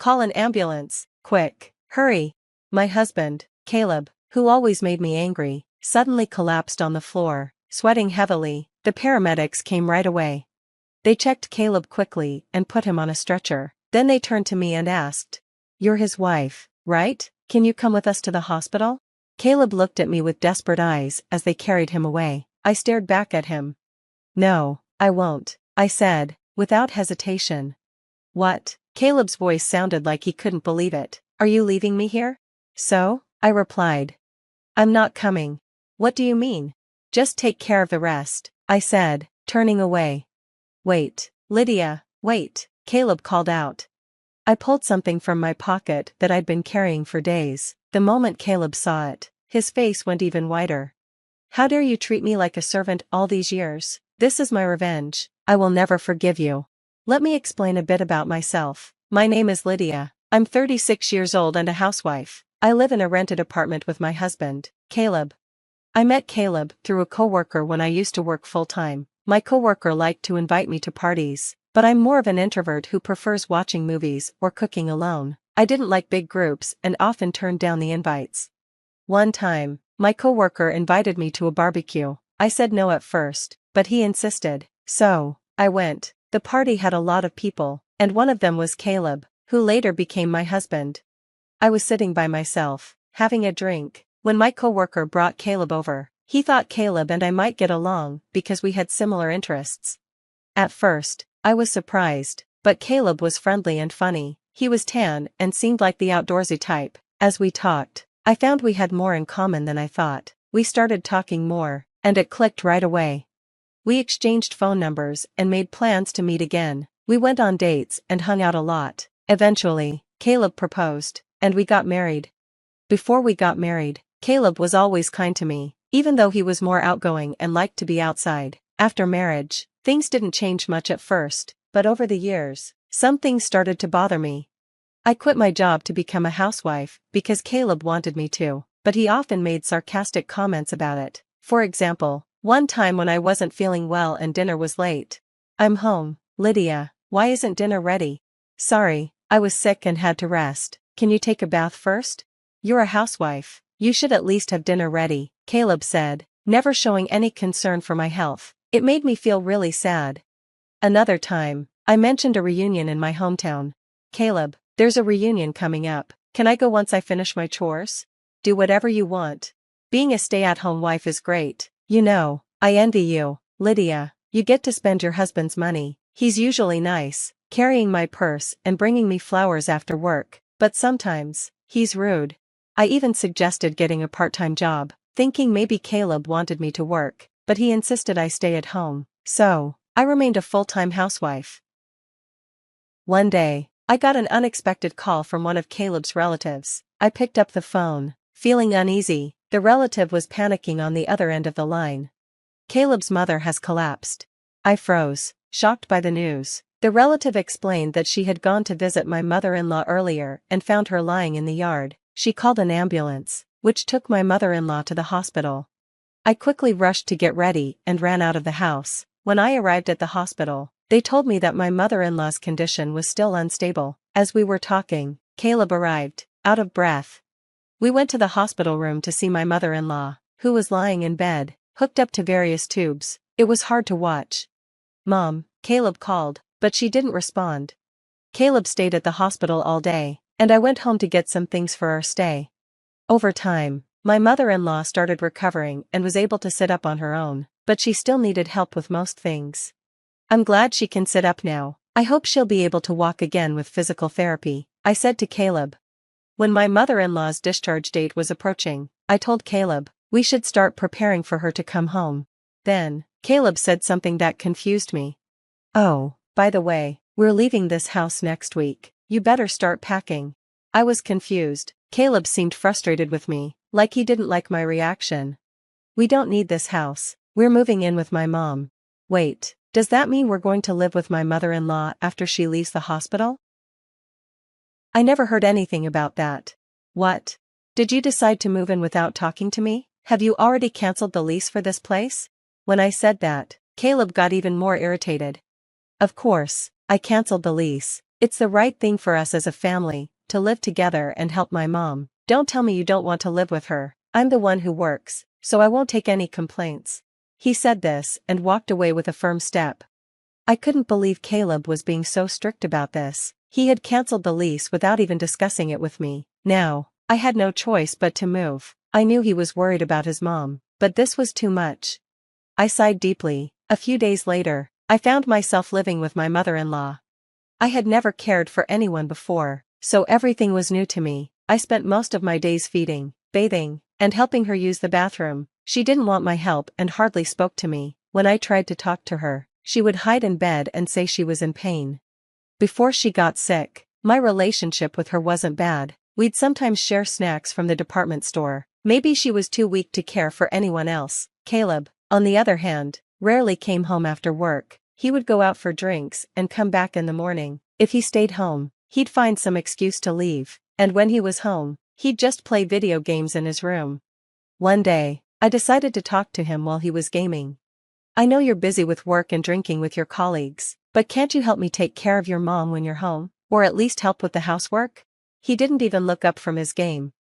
Call an ambulance, quick, hurry. My husband, Caleb, who always made me angry, suddenly collapsed on the floor, sweating heavily. The paramedics came right away. They checked Caleb quickly and put him on a stretcher. Then they turned to me and asked, "You're his wife, right? Can you come with us to the hospital?" Caleb looked at me with desperate eyes as they carried him away. I stared back at him. "No, I won't," I said, without hesitation. "What?" Caleb's voice sounded like he couldn't believe it. "Are you leaving me here?" "So?" I replied. "I'm not coming." "What do you mean?" "Just take care of the rest," I said, turning away. "Wait, Lydia, wait," Caleb called out. I pulled something from my pocket that I'd been carrying for days. The moment Caleb saw it, his face went even whiter. "How dare you treat me like a servant all these years? This is my revenge. I will never forgive you." Let me explain a bit about myself. My name is Lydia. I'm 36 years old and a housewife. I live in a rented apartment with my husband, Caleb. I met Caleb through a coworker when I used to work full-time. My coworker liked to invite me to parties, but I'm more of an introvert who prefers watching movies or cooking alone. I didn't like big groups and often turned down the invites. One time, my coworker invited me to a barbecue. I said no at first, but he insisted, so I went. The party had a lot of people, and one of them was Caleb, who later became my husband. I was sitting by myself, having a drink, when my coworker brought Caleb over. He thought Caleb and I might get along because we had similar interests. At first, I was surprised, but Caleb was friendly and funny. He was tan and seemed like the outdoorsy type. As we talked, I found we had more in common than I thought. We started talking more, and it clicked right away. We exchanged phone numbers and made plans to meet again. We went on dates and hung out a lot. Eventually, Caleb proposed, and we got married. Before we got married, Caleb was always kind to me, even though he was more outgoing and liked to be outside. After marriage, things didn't change much at first, but over the years, some things started to bother me. I quit my job to become a housewife because Caleb wanted me to, but he often made sarcastic comments about it. For example, one time when I wasn't feeling well and dinner was late. "I'm home, Lydia. Why isn't dinner ready?" "Sorry, I was sick and had to rest. Can you take a bath first? You're a housewife. You should at least have dinner ready," Caleb said, never showing any concern for my health. It made me feel really sad. Another time, I mentioned a reunion in my hometown. "Caleb, there's a reunion coming up. Can I go once I finish my chores?" "Do whatever you want. Being a stay-at-home wife is great. You know, I envy you, Lydia. You get to spend your husband's money. He's usually nice, carrying my purse and bringing me flowers after work, but sometimes, he's rude." I even suggested getting a part-time job, thinking maybe Caleb wanted me to work, but he insisted I stay at home, so I remained a full-time housewife. One day, I got an unexpected call from one of Caleb's relatives. I picked up the phone, feeling uneasy. The relative was panicking on the other end of the line. "Caleb's mother has collapsed." I froze, shocked by the news. The relative explained that she had gone to visit my mother-in-law earlier and found her lying in the yard. She called an ambulance, which took my mother-in-law to the hospital. I quickly rushed to get ready and ran out of the house. When I arrived at the hospital, they told me that my mother-in-law's condition was still unstable. As we were talking, Caleb arrived, out of breath. We went to the hospital room to see my mother-in-law, who was lying in bed, hooked up to various tubes. It was hard to watch. "Mom," Caleb called, but she didn't respond. Caleb stayed at the hospital all day, and I went home to get some things for our stay. Over time, my mother-in-law started recovering and was able to sit up on her own, but she still needed help with most things. "I'm glad she can sit up now. I hope she'll be able to walk again with physical therapy," I said to Caleb. When my mother-in-law's discharge date was approaching, I told Caleb, we should start preparing for her to come home. Then, Caleb said something that confused me. "Oh, by the way, we're leaving this house next week. You better start packing." I was confused. Caleb seemed frustrated with me, like he didn't like my reaction. "We don't need this house. We're moving in with my mom." "Wait, does that mean we're going to live with my mother-in-law after she leaves the hospital?" I never heard anything about that. "What? Did you decide to move in without talking to me? Have you already canceled the lease for this place?" When I said that, Caleb got even more irritated. "Of course, I canceled the lease. It's the right thing for us as a family, to live together and help my mom. Don't tell me you don't want to live with her. I'm the one who works, so I won't take any complaints. He said this and walked away with a firm step. I couldn't believe Caleb was being so strict about this. He had cancelled the lease without even discussing it with me. Now, I had no choice but to move. I knew he was worried about his mom, but this was too much. I sighed deeply. A few days later, I found myself living with my mother-in-law. I had never cared for anyone before, so everything was new to me. I spent most of my days feeding, bathing, and helping her use the bathroom. She didn't want my help and hardly spoke to me. When I tried to talk to her, she would hide in bed and say she was in pain. Before she got sick, my relationship with her wasn't bad. We'd sometimes share snacks from the department store. Maybe she was too weak to care for anyone else. Caleb, on the other hand, rarely came home after work. He would go out for drinks and come back in the morning. If he stayed home, he'd find some excuse to leave, and when he was home, he'd just play video games in his room. One day, I decided to talk to him while he was gaming. I know you're busy with work and drinking with your colleagues, but can't you help me take care of your mom when you're home, or at least help with the housework? He didn't even look up from his game.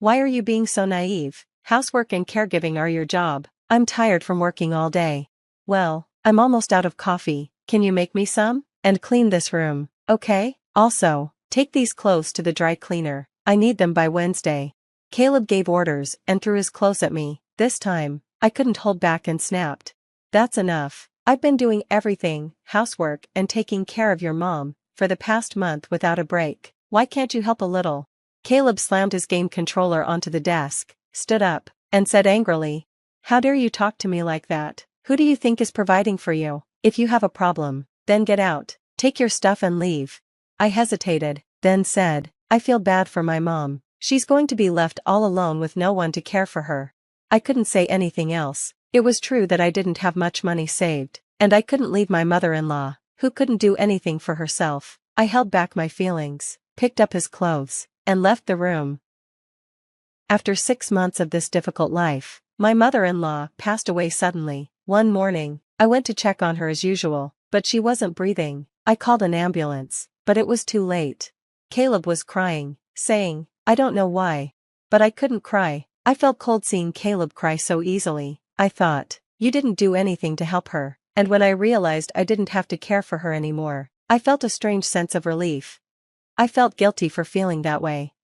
Why are you being so naive? Housework and caregiving are your job. I'm tired from working all day. Well, I'm almost out of coffee. Can you make me some? And clean this room, okay? Also, take these clothes to the dry cleaner. I need them by Wednesday. Caleb gave orders and threw his clothes at me. This time, I couldn't hold back and snapped. That's enough. I've been doing everything, housework and taking care of your mom, for the past month without a break. Why can't you help a little? Caleb slammed his game controller onto the desk, stood up, and said angrily, "How dare you talk to me like that? Who do you think is providing for you? If you have a problem, then get out, take your stuff and leave." I hesitated, then said, "I feel bad for my mom. She's going to be left all alone with no one to care for her." I couldn't say anything else. It was true that I didn't have much money saved, and I couldn't leave my mother-in-law, who couldn't do anything for herself. I held back my feelings, picked up his clothes, and left the room. After 6 months of this difficult life, my mother-in-law passed away suddenly. One morning, I went to check on her as usual, but she wasn't breathing. I called an ambulance, but it was too late. Caleb was crying, saying, "I don't know why." But I couldn't cry. I felt cold seeing Caleb cry so easily. I thought, you didn't do anything to help her. And when I realized I didn't have to care for her anymore, I felt a strange sense of relief. I felt guilty for feeling that way.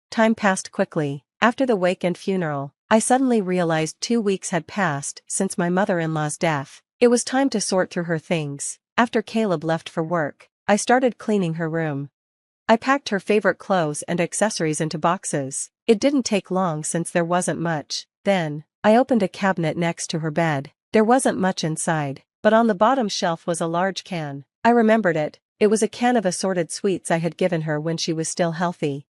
Time passed quickly. After the wake and funeral, I suddenly realized 2 weeks had passed since my mother-in-law's death. It was time to sort through her things. After Caleb left for work, I started cleaning her room. I packed her favorite clothes and accessories into boxes. It didn't take long since there wasn't much. Then, I opened a cabinet next to her bed. There wasn't much inside, but on the bottom shelf was a large can. I remembered it. It was a can of assorted sweets I had given her when she was still healthy.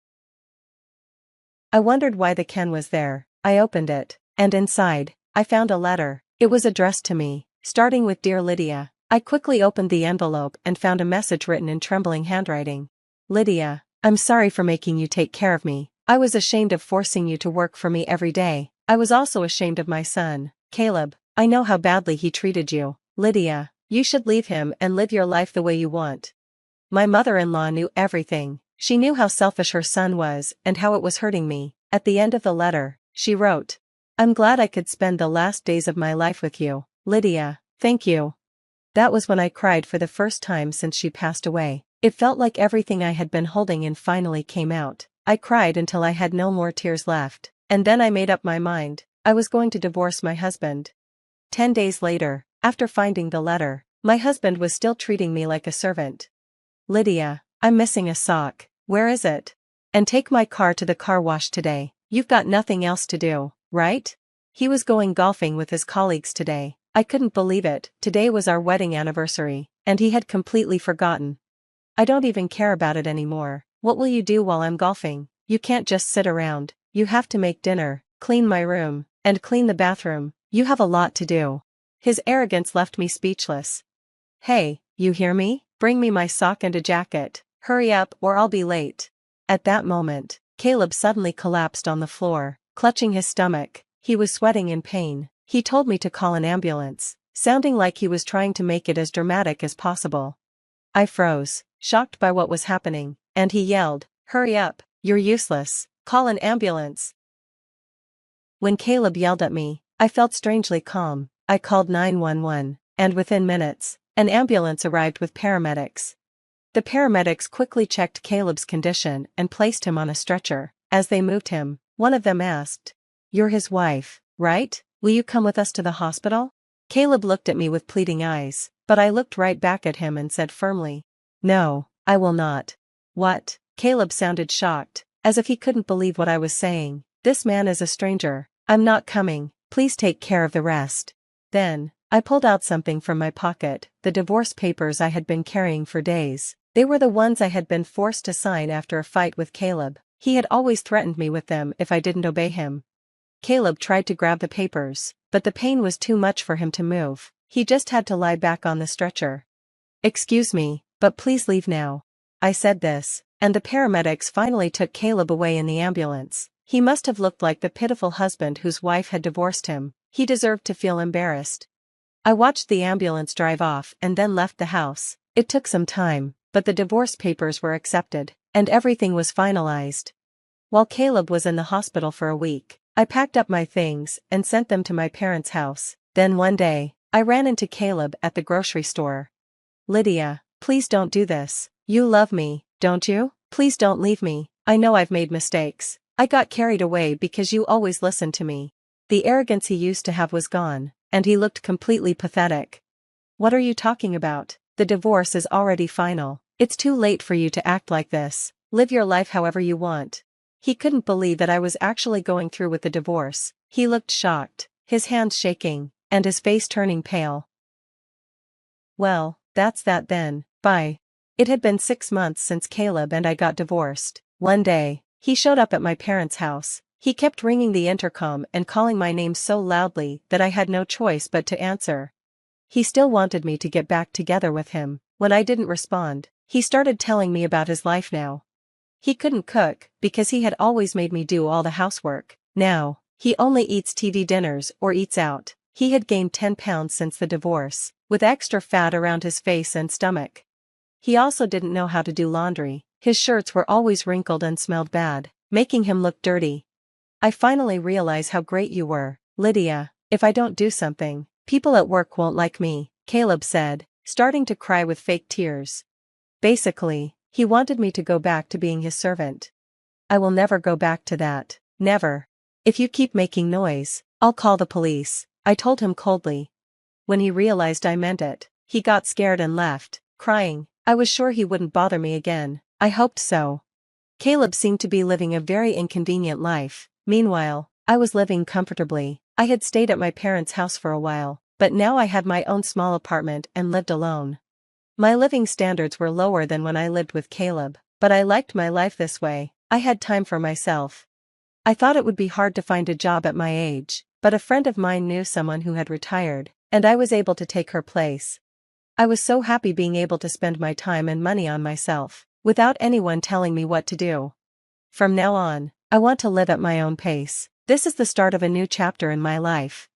I wondered why the can was there. I opened it, and inside, I found a letter. It was addressed to me, starting with "Dear Lydia." I quickly opened the envelope and found a message written in trembling handwriting. "Lydia, I'm sorry for making you take care of me. I was ashamed of forcing you to work for me every day. I was also ashamed of my son, Caleb. I know how badly he treated you. Lydia, you should leave him and live your life the way you want." My mother-in-law knew everything. She knew how selfish her son was and how it was hurting me. At the end of the letter, she wrote, "I'm glad I could spend the last days of my life with you, Lydia. Thank you." That was when I cried for the first time since she passed away. It felt like everything I had been holding in finally came out. I cried until I had no more tears left, and then I made up my mind. I was going to divorce my husband. 10 days later, after finding the letter, my husband was still treating me like a servant. "Lydia, I'm missing a sock. Where is it? And take my car to the car wash today. You've got nothing else to do, right?" He was going golfing with his colleagues today. I couldn't believe it. Today was our wedding anniversary, and he had completely forgotten. I don't even care about it anymore. What will you do while I'm golfing? You can't just sit around. You have to make dinner, clean my room, and clean the bathroom. You have a lot to do. His arrogance left me speechless. "Hey, you hear me? Bring me my sock and a jacket. Hurry up or I'll be late." At that moment, Caleb suddenly collapsed on the floor, clutching his stomach. He was sweating in pain. He told me to call an ambulance, sounding like he was trying to make it as dramatic as possible. I froze, shocked by what was happening, and he yelled, "Hurry up, you're useless, call an ambulance." When Caleb yelled at me, I felt strangely calm. I called 911, and within minutes, an ambulance arrived with paramedics. The paramedics quickly checked Caleb's condition and placed him on a stretcher. As they moved him, one of them asked, "You're his wife, right? Will you come with us to the hospital?" Caleb looked at me with pleading eyes, but I looked right back at him and said firmly, "No, I will not." "What?" Caleb sounded shocked, as if he couldn't believe what I was saying. "This man is a stranger. I'm not coming, please take care of the rest." Then, I pulled out something from my pocket, the divorce papers I had been carrying for days. They were the ones I had been forced to sign after a fight with Caleb. He had always threatened me with them if I didn't obey him. Caleb tried to grab the papers, but the pain was too much for him to move. He just had to lie back on the stretcher. "Excuse me, but please leave now." I said this, and the paramedics finally took Caleb away in the ambulance. He must have looked like the pitiful husband whose wife had divorced him. He deserved to feel embarrassed. I watched the ambulance drive off and then left the house. It took some time, but the divorce papers were accepted, and everything was finalized. While Caleb was in the hospital for a week, I packed up my things and sent them to my parents' house. Then one day, I ran into Caleb at the grocery store. "Lydia, please don't do this. You love me, don't you? Please don't leave me. I know I've made mistakes. I got carried away because you always listened to me." The arrogance he used to have was gone, and he looked completely pathetic. "What are you talking about? The divorce is already final. It's too late for you to act like this. Live your life however you want." He couldn't believe that I was actually going through with the divorce. He looked shocked, his hands shaking, and his face turning pale. Well, that's that then, bye. It had been 6 months since Caleb and I got divorced. One day, he showed up at my parents' house. He kept ringing the intercom and calling my name so loudly that I had no choice but to answer. He still wanted me to get back together with him. When I didn't respond, he started telling me about his life now. He couldn't cook because he had always made me do all the housework. Now, he only eats TV dinners or eats out. He had gained 10 pounds since the divorce, with extra fat around his face and stomach. He also didn't know how to do laundry. His shirts were always wrinkled and smelled bad, making him look dirty. "I finally realize how great you were, Lydia. If I don't do something, people at work won't like me," Caleb said, starting to cry with fake tears. Basically, he wanted me to go back to being his servant. "I will never go back to that. Never. If you keep making noise, I'll call the police," I told him coldly. When he realized I meant it, he got scared and left, crying. I was sure he wouldn't bother me again. I hoped so. Caleb seemed to be living a very inconvenient life. Meanwhile, I was living comfortably. I had stayed at my parents' house for a while, but now I had my own small apartment and lived alone. My living standards were lower than when I lived with Caleb, but I liked my life this way. I had time for myself. I thought it would be hard to find a job at my age, but a friend of mine knew someone who had retired, and I was able to take her place. I was so happy being able to spend my time and money on myself, without anyone telling me what to do. From now on, I want to live at my own pace. This is the start of a new chapter in my life.